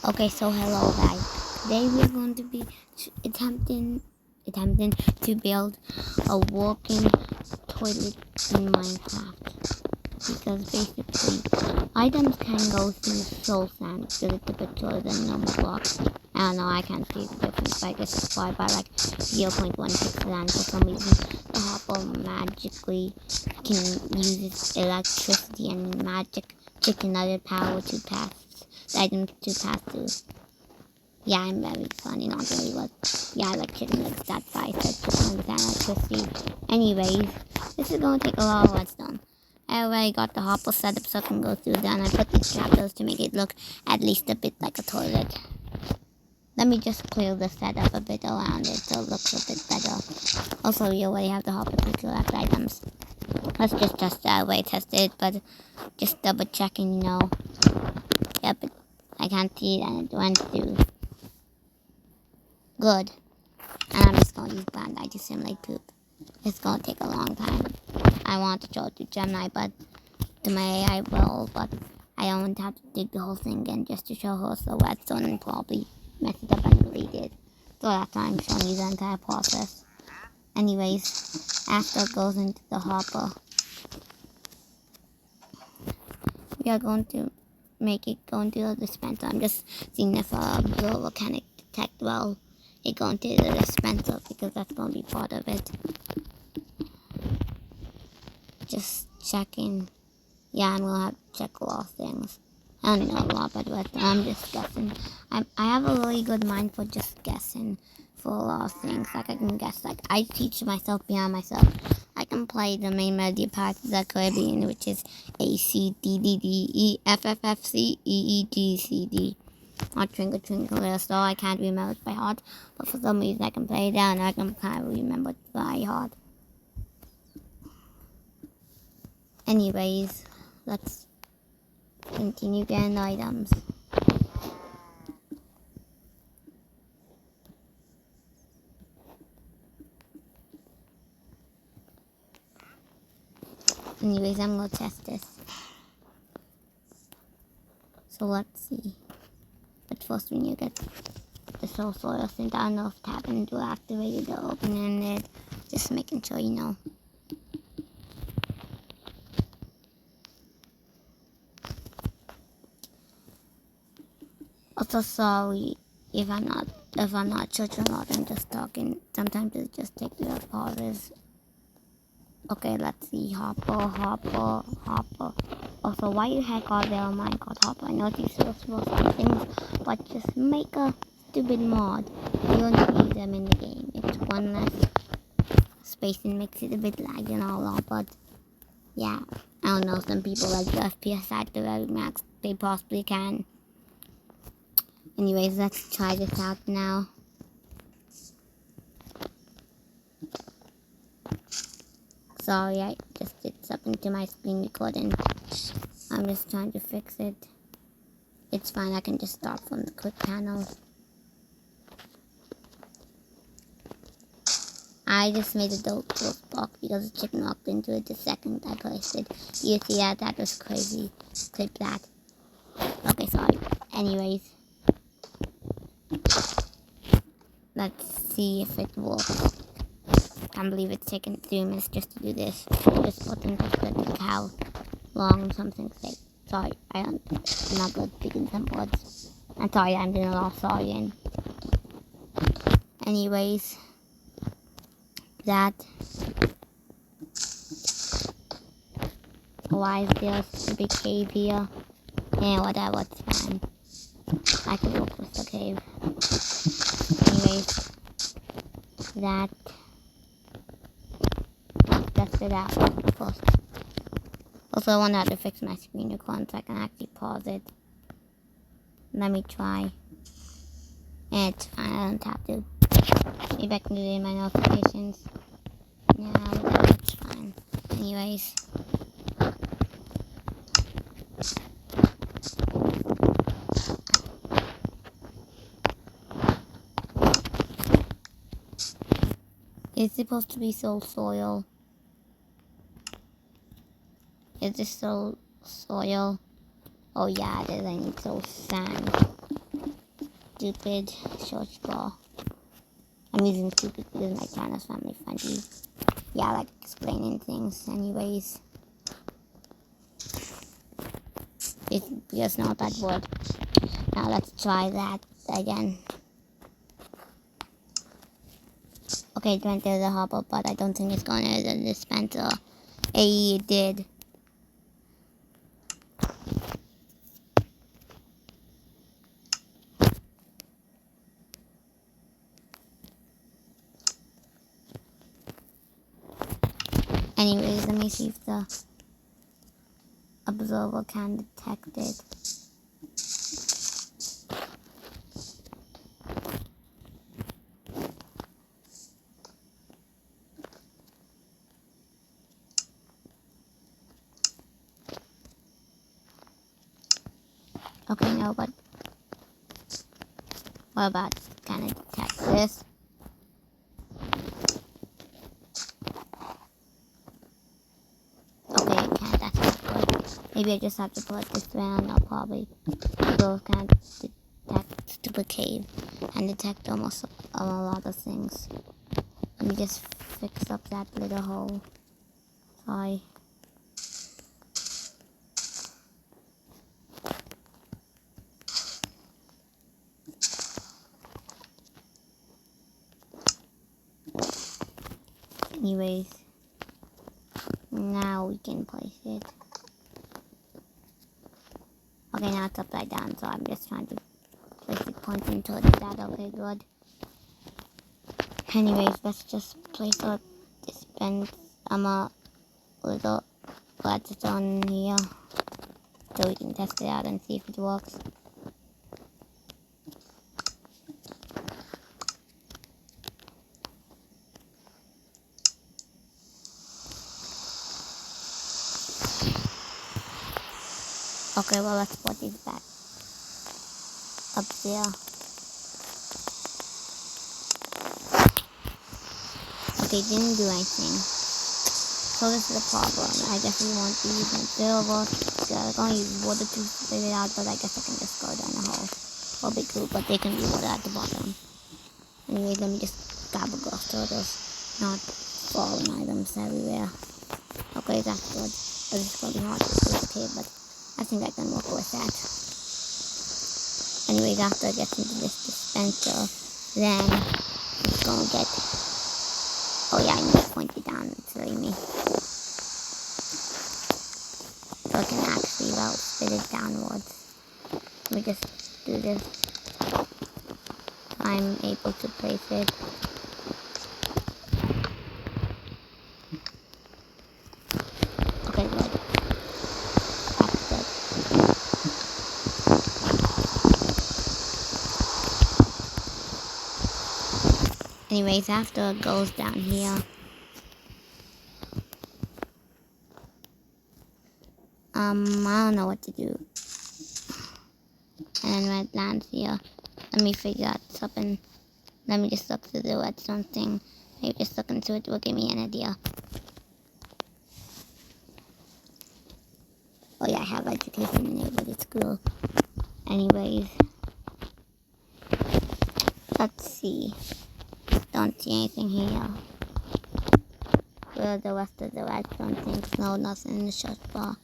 Okay, so hello guys. Today we're going to be attempting to build a walking toilet in Minecraft. Because basically items can go through soul sand because it's a bit taller than normal blocks. I don't know, I can't see the difference, but I guess it's why by like 0.16 and for some reason the hopper magically can use its electricity and magic chicken nugget power to pass the items to pass through. Yeah, I'm very funny, not really, but yeah, I like chicken nuggets, that's why I said chicken nuggets and electricity. Anyways, this is gonna take a lot of redstone. I already got the hopper set up so I can go through there, and I put these trapdoors to make it look at least a bit like a toilet. Let me just clear the setup a bit around it so it looks a bit better. Also, we already have the hopper to collect items. Let's just test that way, test it, but just double checking, Yep, I can't see it and it went through. Good. And I'm just gonna use Bandai to simulate poop. It's gonna take a long time. I want to show it to Gemini, but to my AI will, but I don't have to dig the whole thing again just to show her the redstone and probably mess it up and delete it. So that's why I'm showing you the entire process. Anyways, after it goes into the hopper, we are going to make it go into the dispenser. I'm just seeing if the volcanic detect well it go into the dispenser because that's going to be part of it. Just checking. Yeah, I'm gonna have to check a lot of things. I don't know a lot about it, I'm just guessing. I have a really good mind for just guessing for a lot of things. Like I can guess, like I teach myself beyond myself. I can play the main melody of Pirates of the Caribbean, which is A C D D D E F F F C E E G C D. Or Twinkle Twinkle Little Star. I can't remember it by heart, but for some reason I can play it down and I can kind of remember it by heart. Anyways, let's continue getting items. Anyways, I'm gonna test this. So let's see. But first we need to get the soul soil since I don't know if tapping to activate it or opening it. Just making sure you know. Also sorry if I'm not sure or not, I'm just talking. Sometimes it just takes me off pauses. Okay, let's see. Hopper. Also, why the heck are there on Minecraft Hopper? I know these are supposed to be things, but just make a stupid mod. You don't need them in the game. It's one less space and makes it a bit laggy and all that, but yeah. I don't know, some people like the FPS at the very max they possibly can. Anyways, let's try this out now. Sorry, I just did something to my screen recording. I'm just trying to fix it. It's fine, I can just start from the quick panels. I just made a dope block because the chicken walked into it the second I placed it. You see that? That was crazy. Clip that. Okay, sorry. Anyways. Let's see if it works. Can't believe it's taken 3 minutes just to do this. Just putting look how long something takes. Sorry, I'm not good speaking some words. I'm sorry, I'm doing a lot of sorrying. Anyways, that. Why is there a big cave here? Yeah, whatever, it's fine. I can work with the cave. Anyways, that. Let's test it out first. Also, I want to fix my screen recording so I can actually pause it. Let me try. And it's fine, I don't have to. Maybe I can do it in my notifications. Yeah, whatever, it's fine. Anyways. It's supposed to be soul soil. Is this soul soil? Oh yeah, it is. I need soul sand. stupid search bar. I'm using stupid because my channel's family friendly. Yeah, I like explaining things anyways. It's just not that word. Now let's try that again. Okay, it went to the hopper, but I don't think it's going to the dispenser. Hey, it did. Anyways, let me see if the observer can detect it. Okay, no, but what about can it detect this? Okay, it can't. That's not good. Maybe I just have to put this around. I'll probably go can't detect stupid cave and detect almost a lot of things. Let me just fix up that little hole. Sorry. Anyways, now we can place it. Okay, now it's upside down, so I'm just trying to place it pointing towards that. Okay, good. Anyways, let's just place a dispense. A little redstone here, so we can test it out and see if it works. Okay, well, let's put these back up there. Okay, didn't do anything. So this is the problem. I guess we want to use my silver. So I'm going to use water to split it out, but I guess I can just go down the hole. Will be cool, but there can be water at the bottom. Anyway, let me just gobble go so there's not falling items everywhere. Okay, that's good. But it's going to be hard to do, okay, but I think I can work with that. Anyways, after I get into this dispenser, then it's gonna get. Oh yeah, I need to point it down. It's really me. So I can actually spit it downwards. Let me just do this. I'm able to place it. Okay, good. That's good. Anyways, after it goes down here, I don't know what to do. And then when it lands here, let me figure out something. Let me just look through the redstone thing. Maybe just look into it will give me an idea. Oh yeah, I have education enabled at school. Anyways, let's see. Don't see anything here. Where the rest of the redstone things? No, nothing in the search bar.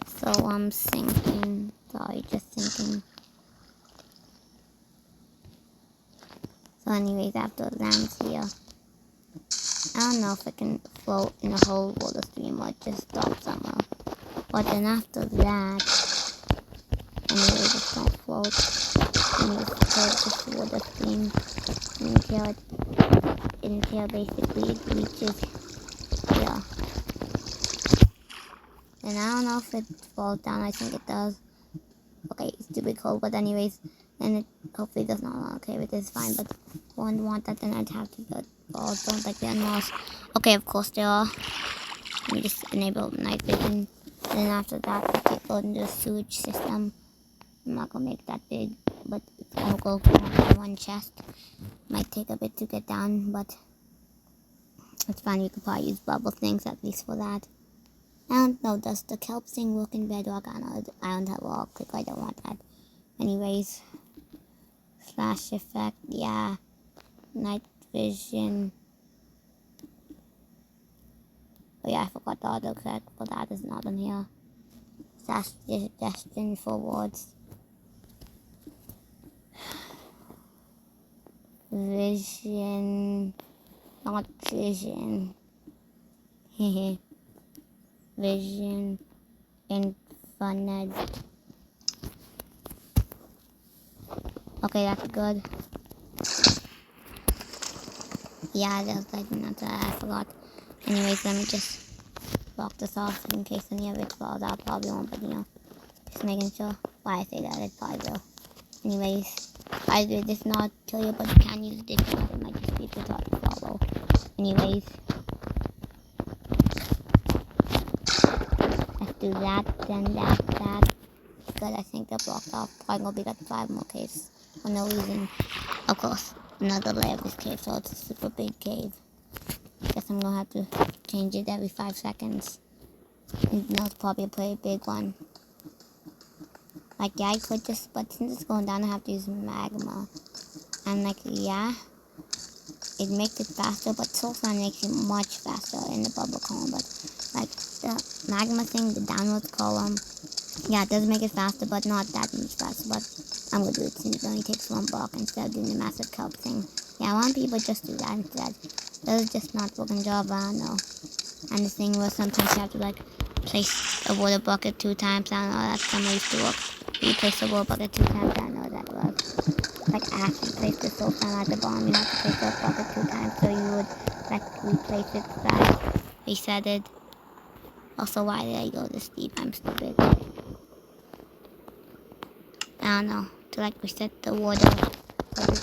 So I'm thinking. Sorry, just thinking. So anyways, after it lands here, I don't know if it can float in a whole water stream or just stop somewhere. But then after that, anyway, just don't float. And just float this water stream until basically it reaches here. And I don't know if it falls down. I think it does. Okay, it's too big hole, but anyways, and it hopefully does not. Okay, but it's fine. But if I wouldn't want that, then I'd have to go. Oh, don't like the animals. Okay, of course they are. Let me just enable night vision. Then after that, I can go into the sewage system. I'm not gonna make that big, but I'll go for one chest. Might take a bit to get down, but it's fine. You could probably use bubble things at least for that. I don't know. Does the kelp thing work in bedrock? I don't have a wall click. I don't want that. Anyways, slash effect, yeah. Night vision. Oh yeah, I forgot the auto effect, but that is not on here. Slash suggestion forwards. Vision, not vision. Vision infinite. Okay, that's good. Yeah, there's like another, I forgot. Anyways, let me just block this off in case any of it falls out. Probably won't, but you know, just making sure. Why I say that, it probably will. Anyways, I did this not kill you, but you can use it if you want. It might just be too hard to follow. Anyways, let's do that, then that. Good, I think they're blocked off. Probably gonna be like 5 more caves for no reason. Of course, another layer of this cave, so it's a super big cave. Guess I'm gonna have to change it every 5 seconds. And no, it's probably a pretty big one. Like, yeah, I could just, but since it's going down, I have to use magma. And like, yeah, it makes it faster, but Soul Sand makes it much faster in the bubble column. But like the magma thing, the downwards column, yeah, it does make it faster, but not that much faster. But I'm gonna do it since it only takes 1 block instead of doing the massive kelp thing. Yeah, I want people just do that instead. That is just not working job, I don't know. And the thing where sometimes you have to like place a water bucket 2 times, I don't know, that's how I used to work. You place the water bucket 2 times, I don't know what that was. Like actually place the soul sand at the bottom, you have to place the bucket 2 times so you would like replace it back, reset it. Also, why did I go this deep? I'm stupid. I don't know, to like reset the water. I don't know.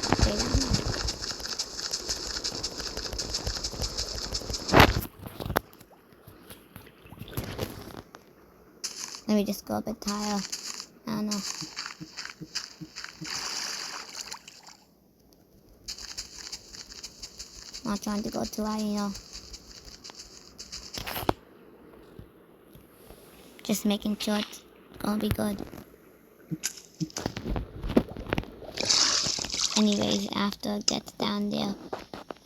Let me just go a bit higher. I don't know. Not trying to go too high, you know. Just making sure it's gonna be good. Anyways, after it gets down there,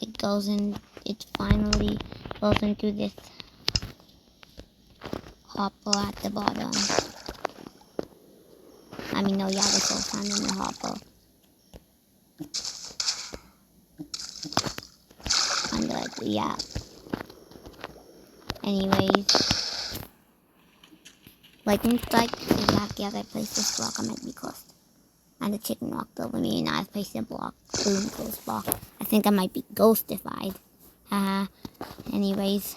it goes in, it finally goes into this hopper at the bottom. I mean, no, yeah, the soul sand in the hopper. Under it, yeah. Anyways, like exactly as I placed this block, I might be cursed. And the chicken walked over me, and I placed a block. Boom, ghost block. I think I might be ghostified. Anyways,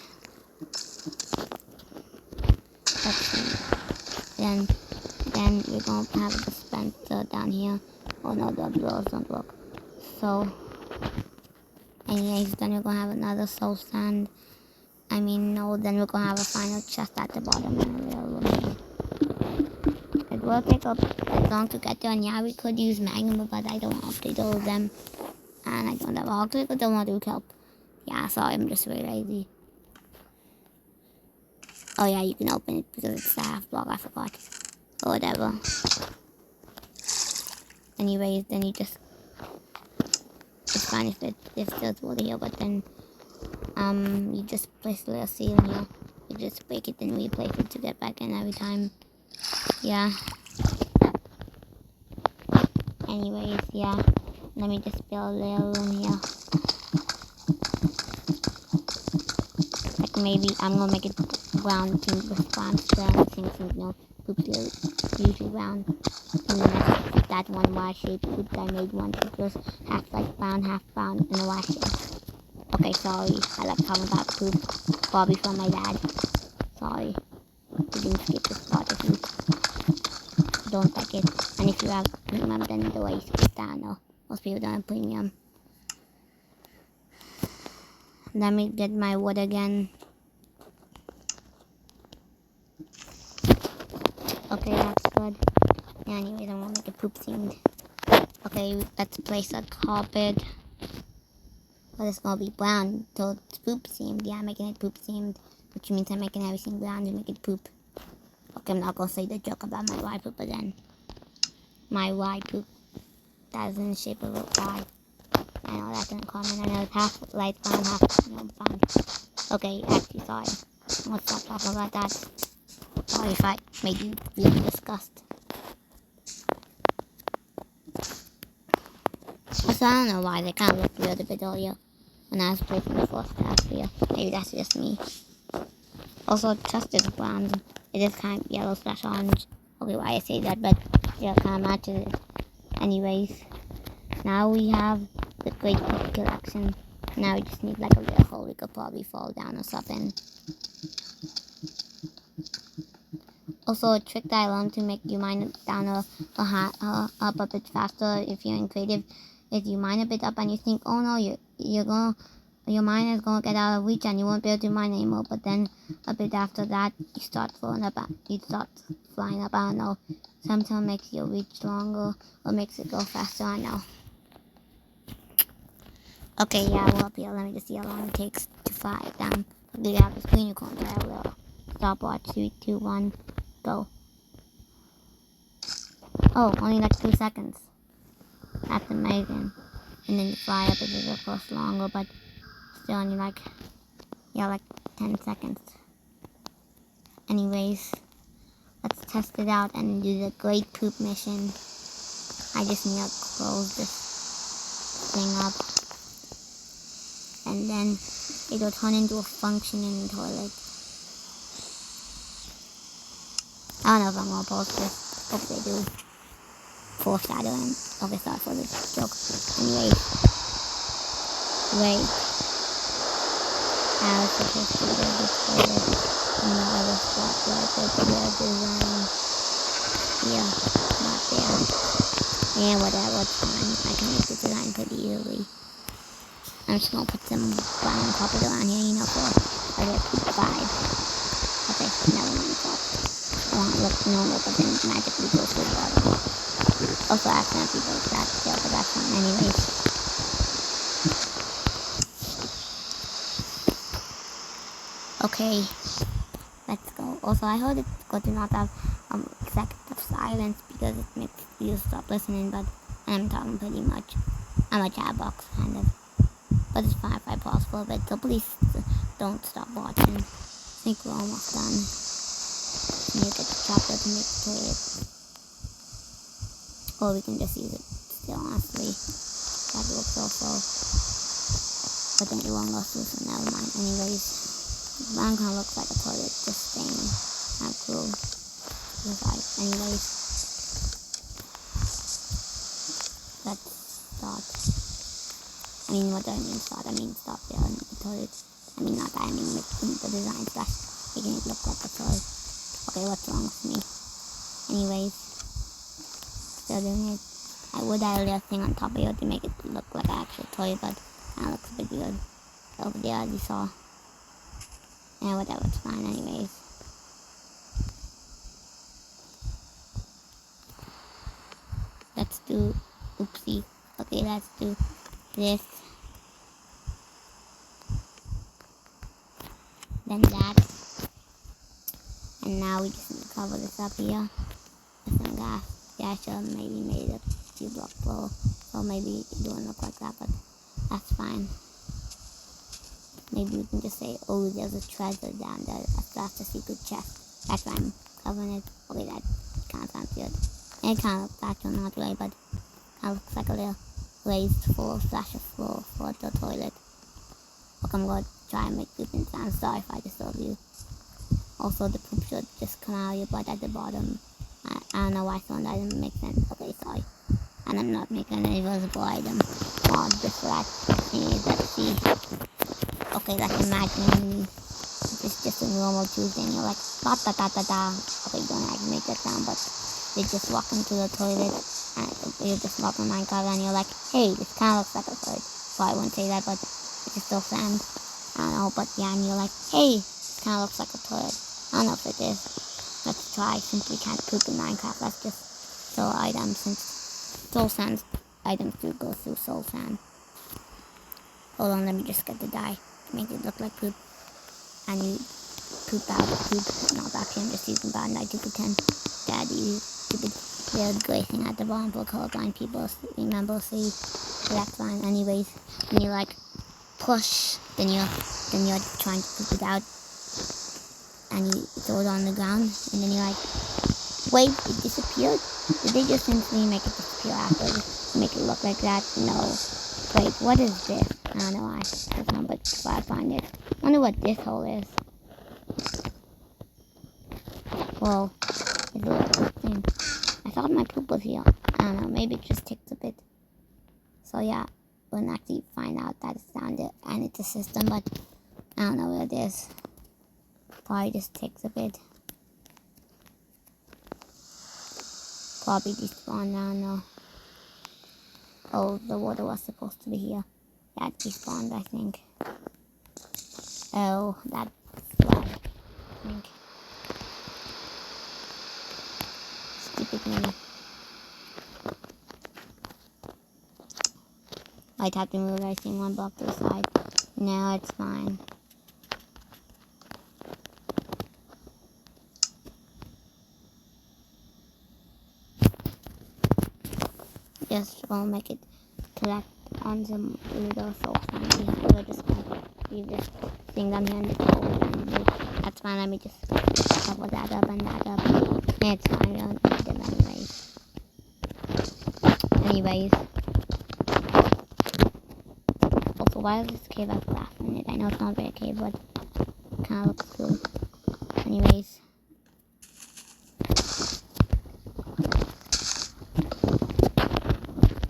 let's see. Then we're gonna have a dispenser down here. Oh no, the doors don't work. So, anyways, then we're gonna have another soul sand. I mean, no, then we're gonna have a final chest at the bottom. It will take up as long to get there, and yeah, we could use magma, but I don't want to do them. And I don't have a hog to it, but don't want to do kelp. Yeah, sorry, I'm just very lazy. Oh yeah, you can open it because it's a half block, I forgot. Or whatever. Anyways, then you just, it's fine if there's water here, but then you just place a little seal in here. You just break it and replace it to get back in every time. Yeah. Anyways, yeah. Let me just build a little room here. Like maybe I'm gonna make it brown to respond to things, you know, poops are usually brown. And then that one Y-shaped poop that I made once, it was half brown, and a Y-shape. Okay, sorry, I like talking about poop. Probably from my dad. Sorry. You didn't skip this part if you don't like it. And if you have premium, then the way you skip that, no. Most people don't have premium. Let me get my wood again. Okay, that's good. Yeah, anyways, I'm gonna make it poop themed. Okay, let's place a carpet. But it's gonna be brown, so it's poop themed. Yeah, I'm making it poop themed, which means I'm making everything brown to make it poop. Okay, I'm not gonna say the joke about my wife, but then my Y poop. That is in the shape of a Y. I know that's uncommon. I know it's half light brown, half brown. Okay, actually, sorry. Let's stop talking about that. Sorry if I made you really disgust. Also, I don't know why they kind of look weird a bit earlier when I was breaking the first area. Maybe that's just me. Also, just as brown, it is kind of yellow slash orange. Okay, why I say that, but yeah, kind of matches it. Anyways, now we have the Great Poop Collection. Now we just need like a little hole we could probably fall down or something. Also, a trick that I learned to make you mine it down up a bit faster if you're in creative is you mine a bit up and you think, oh no, your mine is gonna get out of reach and you won't be able to mine anymore. But then a bit after that, you start flying up. I don't know. Sometimes makes your reach longer or makes it go faster. I know. Okay, yeah, we're up here. Let me just see how long it takes to fly down. We have the screen unicorn. I will stopwatch. 3, 2, 1, go. Oh, only like 2 seconds. That's amazing. And then you fly up. It is of course longer, but still only like 10 seconds. Anyways, let's test it out and do the Great Poop mission. I just need to close this thing up. And then it'll turn into a functioning toilet. I don't know if I'm gonna post this. Hope they do. Foreshadowing. Okay, sorry for the joke. Anyway. Wait. I was supposed to build the toilet in the other spot where I built the design. Yeah, not there. Yeah, whatever, it's fine. I can make the design pretty easily. I'm just gonna put some brown carpet around here, for a little 5. Okay, now we're on the top. I want to look normal, but then magically goes to the bottom. Also, accidentally broke that tail, but that's fine anyways. Okay, let's go. Also, I heard it's good to not have executive silence because it makes you stop listening, but I'm talking pretty much. I'm a chat box, kind of. But it's fine if I pause for a bit, so please don't stop watching. I think we're almost done. You get the chocolate to make the toilet. Or we can just use it still, honestly. That looks also. But then it won't go through, so never mind. Anyways, mine kind of looks like a toilet, just staying. Not cool. Anyways, let's start. I mean, what do I mean start? I mean stop there in the toilet. I mean not that, I mean making the design slash making it look like a toilet. Okay, what's wrong with me? Anyways, still doing it. I would add a little thing on top of it to make it look like an actual toilet, but that looks a bit weird. Over there, as you saw. Yeah, whatever, it's fine anyways. Let's do, oopsie. Okay, let's do this. Then that. And now we just need to cover this up here with some gas. Yeah, I should have maybe made it a few block floor. So maybe it don't look like that, but that's fine. Maybe we can just say, oh, there's a treasure down there. That's a secret chest. That's why I'm covering it. Okay, that kind of sounds good. And it kind of looks actually not right, but it kind of looks like a little raised floor slash a floor for the toilet. Okay, I'm going to try and make pooping sounds. Sorry if I disturb you. Also, the poop should just come out of your butt at the bottom. I don't know why someone doesn't make sense. Okay, sorry. And I'm not making an invisible item mod just for that. Anyways, let's see. Okay, let's imagine it's just a normal Tuesday and you're like, da da da da da. Okay, don't actually make that sound, but they just walk into the toilet and you're just walking Minecraft and you're like, hey, this kind of looks like a toilet. So I wouldn't say that, but it just still sounds. I don't know, but yeah, and you're like, hey, this kind of looks like a toilet. I don't know if it is. Let's try, since we can't poop in Minecraft, let's just throw items, since soul sands items do go through soul sand. Hold on, let me just get the dye to make it look like poop. And you poop out poop. No, actually I'm just using bad dye to pretend that you stupid they're glazing at the bottom for colorblind people. Remember, see, that's fine. Anyways, when you like push, then you're trying to poop it out, and you throw it on the ground, and then you're like, wait, it disappeared? Did they just simply make it disappear after? Make it look like that? No. Wait, what is this? I don't know why. There's not but I find it. I wonder what this hole is. Whoa. It's a little thing. I thought my poop was here. I don't know, maybe it just takes a bit. So yeah, we'll actually find out that it's down there and it's a system, but I don't know where it is. Probably just takes a bit. Probably despawn now, no. Oh, the water was supposed to be here. Yeah, it despawned, I think. Oh, that's why, I think. Stupid me. I tapped and realizing one block to the side. No, it's fine. Just won't make it collect on some little soul family. We're just gonna leave this thing down here in the cold. That's fine, let me just cover that up and that up. Yeah, it's fine, we don't need them anyways. Also, why does this cave have glass in it? I know it's not very cave, but it kinda looks cool. Anyways.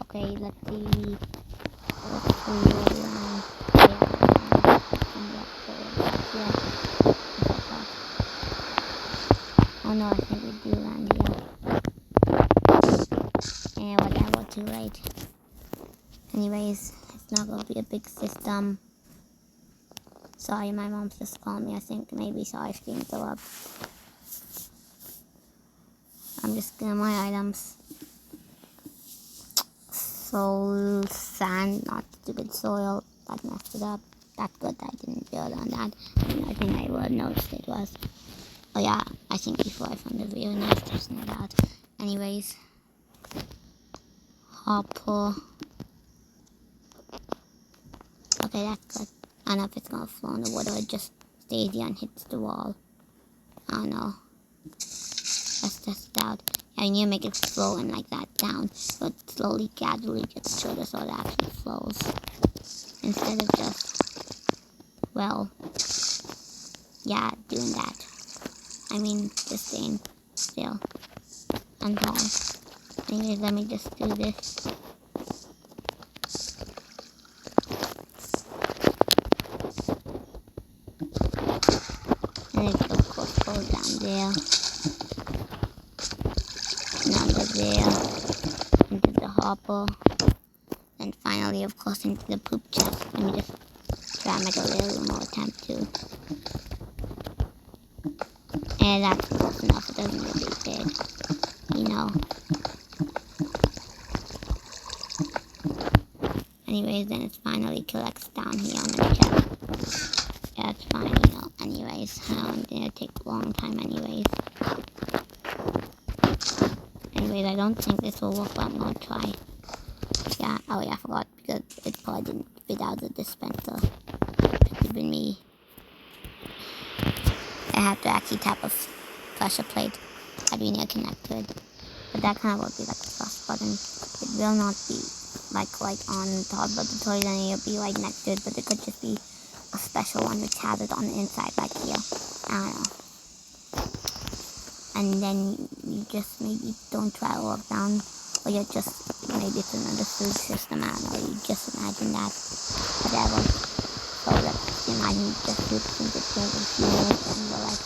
Okay, let's see. Oh no, I think we do land here. And whatever, too late. Anyways, it's not gonna be a big system. Sorry, my mom's just calling me. I think maybe sorry if things go up. I'm just getting my items. Soul sand, not stupid soil. That messed it up. That's good that I didn't build on that. I think I would have noticed it was. Oh yeah, I think before I found the video, nice testing it out. Anyways, hopper. Okay, that's good. I don't know if it's gonna flow in the water or it just stays here and hits the wall. I don't know. Let's test it out. Yeah, you need to make it flow in like that down, so it slowly, gradually gets shorter so it actually flows. Instead of just, well, yeah, doing that. I mean, just staying still and tall. Anyways, let me just do this. And it of course goes down there. And under there. Into the hopper. And finally, of course, into the poop chest. Let me just try and make a little more attempt to. And that's close enough. It doesn't really fit, you know. Anyways, then it finally collects down here on the chest. Yeah, it's fine, you know. Anyways, it'll take a long time anyways. Anyways, I don't think this will work, but I'm gonna try. Yeah, oh yeah, I forgot, because it probably didn't fit out the dispenser. It could have been me. I have to actually tap a pressure plate that we need to connect to it. But that kind of will be like the first button. It will not be like on top of the toilet, and it'll be like next to it, but it could just be a special one which has it on the inside like here. I don't know. And then you just maybe don't try to walk down, or you just, maybe it's another food system, I don't know, you just imagine that, whatever. So let's imagine just do since it's going to be minutes, and we're like,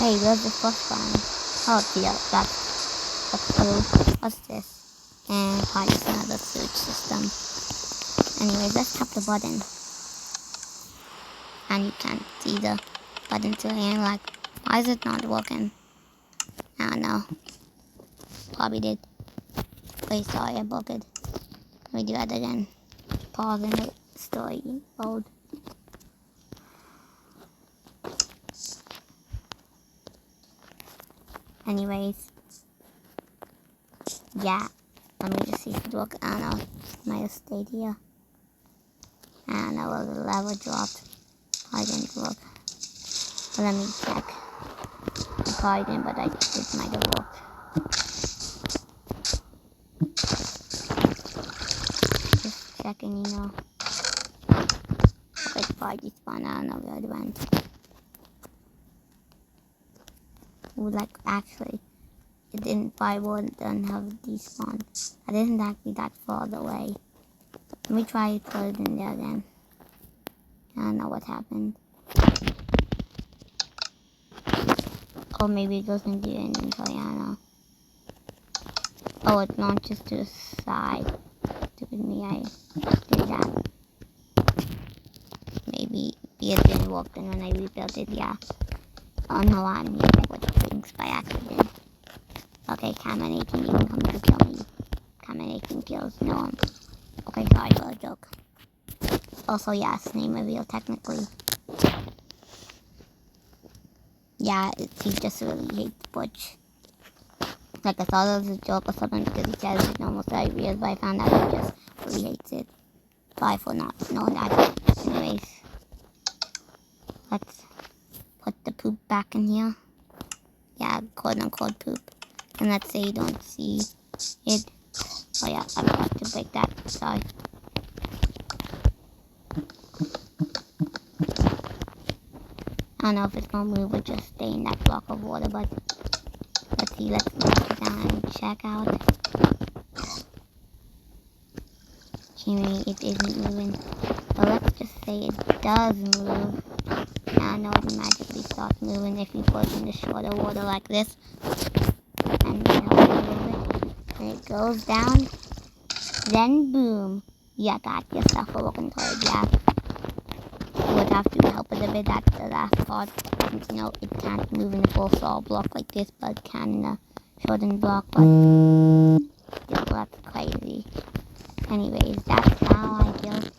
hey, where's the first one? Oh, yeah, that's cool. What's this? And probably just another food system. Anyways, let's tap the button. And you can't see the button to hand, like, why is it not working? I don't know. Probably did. Wait, sorry, I broke it. Let me do that again. Pause in the story mode. Anyways, Yeah. Let me just see if it works. I don't know. It might have stayed here. I don't know where the level dropped. I didn't work. But let me check. It probably didn't, but it might have worked. Just checking, you know. It probably despawned. I don't know where it went. Ooh, like, actually, it didn't don't have despawn. It isn't actually that far away. Let me try to put it in there again. I don't know what happened. Or maybe it goes into your inventory, I don't know. Oh, it launches to the side. Stupid me, I did that. Maybe it didn't work, and when I rebuilt it, yeah. Oh no, I'm using what things by accident. Okay, Cameron 18, you can come to kill me. Cameron 18 kills, no. Okay, sorry for a joke. Also, yes, name reveal technically. Yeah, he just really hates Butch. Like, I thought it was a joke or something because he says it almost ideas, but I found out he just really hates it. Sorry for not knowing that. Anyways, let's put the poop back in here. Yeah, quote unquote poop. And let's say you don't see it. Oh yeah, I forgot to break that. Sorry. I don't know if it's gonna move or just stay in that block of water, but let's see. Let's knock it down and check out. Jimmy, it isn't moving. So let's just say it does move. I know it magically starts moving if you put it in the shorter water like this. And then a little bit. And it goes down. Then boom. You got yourself a looking toilet, yeah. You would have to help it a bit at the last part. Since, you know, it can't move in a full solid block like this, but it can in a shortened block. But still, that's crazy. Anyways, that's how I built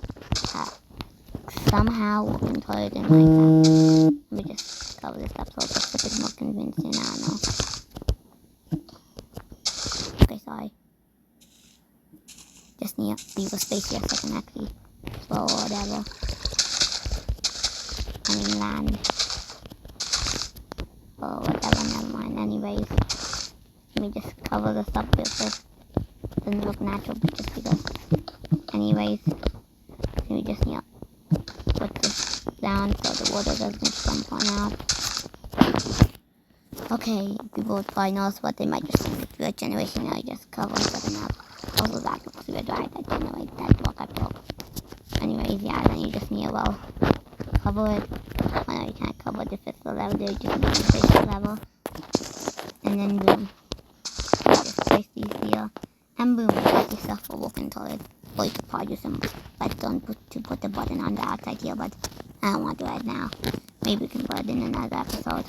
somehow looking toilet in Minecraft. Let me just cover this up so it's a bit more convincing. I don't know. Okay, sorry. Just need to leave a space here so I can actually throw or whatever. I mean land. Or whatever, never mind. Anyways, let me just cover this up real quick. Doesn't look natural, but just because. Anyways, we just need to put this down so the water doesn't jump on out. Okay, people would probably notice, but they might just think it's weird generation. I just cover something up. Also, that looks weird, right? That generate that block I broke. Anyways, yeah, then you just need to, well, cover it. Oh no, you can't cover it if it's the level, you just need to place the level. And then boom. You just place these here. And boom, you got yourself a walking toilet. Or you could probably use some redstone to put the button on the outside here, but I don't want to do it now. Maybe we can put it in another episode.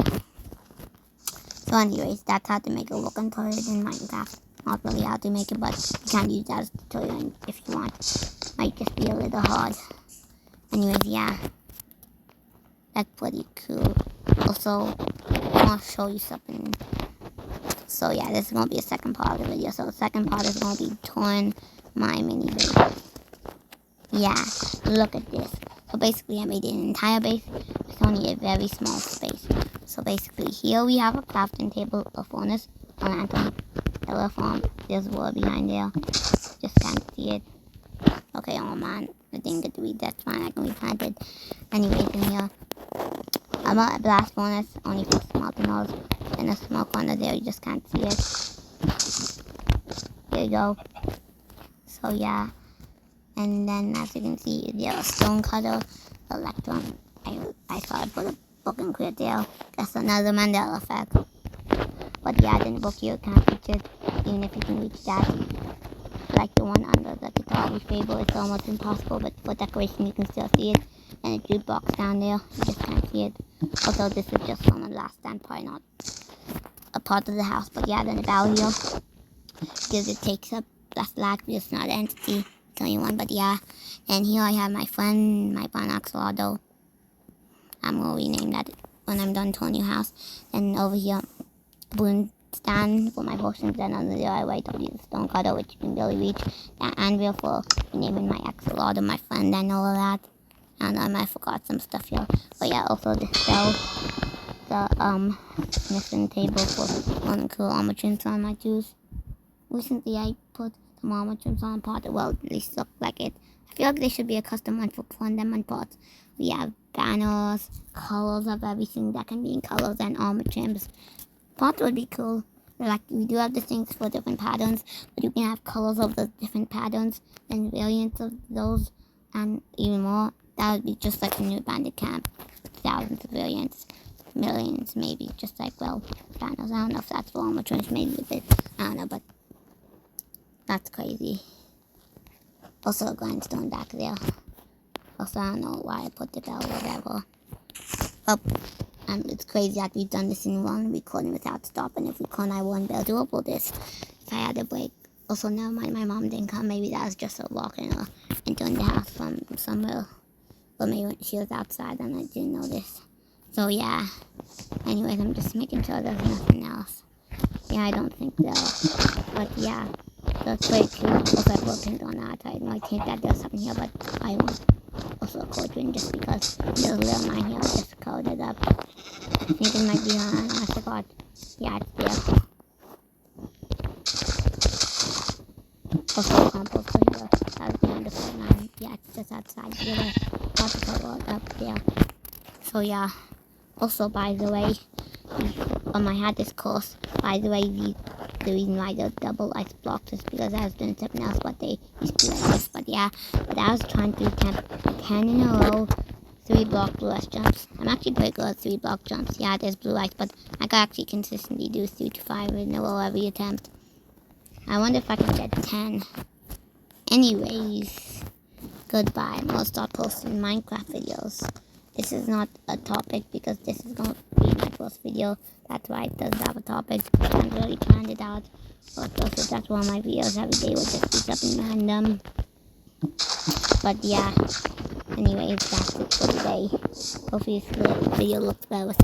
So anyways, that's how to make a walking toilet in Minecraft. Not really how to make it, but you can use that as a tutorial if you want. Might just be a little hard. Anyways, yeah. That's pretty cool. Also, I want to show you something. So yeah, this is going to be a second part of the video. So the second part is going to be touring my mini base. Yeah, look at this. So basically I made an entire base. It's only a very small space. So basically here we have a crafting table, a furnace, a lantern, a farm. There's water behind there. Just can't see it. Okay, oh man, I didn't get to read. That's fine, I can replant it. Anyways, in here, I'm a blast furnace, only for smelting holes. In a small corner there, you just can't see it. There you go. So yeah, and then as you can see, there's a stone cutter, electron. I thought I put a book and quit there. That's another Mandela effect. But yeah, then the book you can't reach it, even if you can reach that. Like the one under the guitar we favor, it's almost impossible, but for decoration you can still see it. And a jukebox down there, you just can't see it. Although this is just on the last stand, probably not a part of the house. But yeah, then the bow here, because it takes up less lag, it's not an entity, it's only one, but yeah. And here I have my friend, my friend Axolotl. I'm gonna rename that when I'm done touring your house. And over here, Boone stand for my potions. Then on the right, I'll use the stone cutter, which you can barely reach. That anvil for naming my axolotl, my friend, and all of that. And I might forgot some stuff here. But yeah, also the spell, the smithing table for one cool armor trims on my tools. Recently, I put some armor trims on a pot. Well, at least look like it. I feel like there should be a custom one for them on pots. We have banners, colors of everything that can be in colors, and armor trims. Pots would be cool. Like, we do have the things for different patterns, but you can have colors of the different patterns and variants of those, and even more. That would be just like a new bandit camp. Thousands of variants. Millions, maybe. Just like, well, banners. I don't know if that's for armor trims, maybe a bit. I don't know, but that's crazy. Also a grindstone back there. Also, I don't know why I put the bell or whatever. Oh, and it's crazy that we've done this in one recording without stopping. If we couldn't, I wouldn't be able to upload this if I had a break. Also, never mind, my mom didn't come. Maybe that was just her walking her into the house from somewhere. Or maybe she was outside and I didn't notice. So yeah. Anyways, I'm just making sure there's nothing else. Yeah, I don't think so. But yeah. That's very cute. Also, I put a pin on that. I might think that there's something here, but I won't. Also, a cauldron just because there's a little mine here. I'll just covered it up. I think it might be on. I forgot. Yeah, it's there. Also, composter here. That would be wonderful. Man. Yeah, it's just outside. There's a water cover up there. So, yeah. Also, by the way, I had this course. By the way, the reason why they're double ice blocks is because I was doing something else, but they used to be like this. But yeah, but I was trying to attempt 10 in a row, 3 block blue ice jumps. I'm actually pretty good at 3 block jumps. Yeah, there's blue ice, but I can actually consistently do 3 to 5 in a row every attempt. I wonder if I can get 10. Anyways, goodbye. I'm gonna start posting Minecraft videos. This is not a topic because this is going to be my first video. That's why it doesn't have a topic. I haven't really planned it out. But also, that's why my videos every day will just be something random. But yeah. Anyways, that's it for today. Hopefully this video looks better with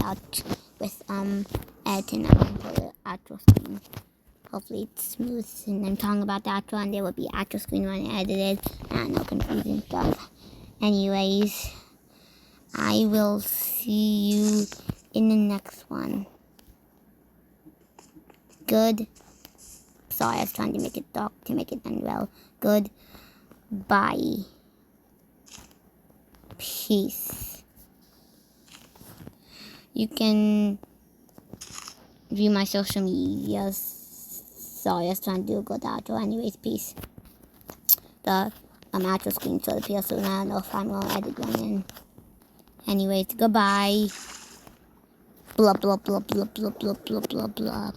editing and the outro screen. Hopefully it's smooth. And I'm talking about the outro and there will be outro screen when I edited. And no confusing stuff. Anyways, I will see you in the next one. Good. Sorry, I was trying to make it dark to make it end well. Good. Bye. Peace. You can view my social medias. Sorry, I was trying to do a good outro. Anyways, peace. The outro screen should appear soon. I don't know if I'm going to edit one in. Anyways, goodbye. Blah, blah, blah, blah, blah, blah, blah, blah, blah.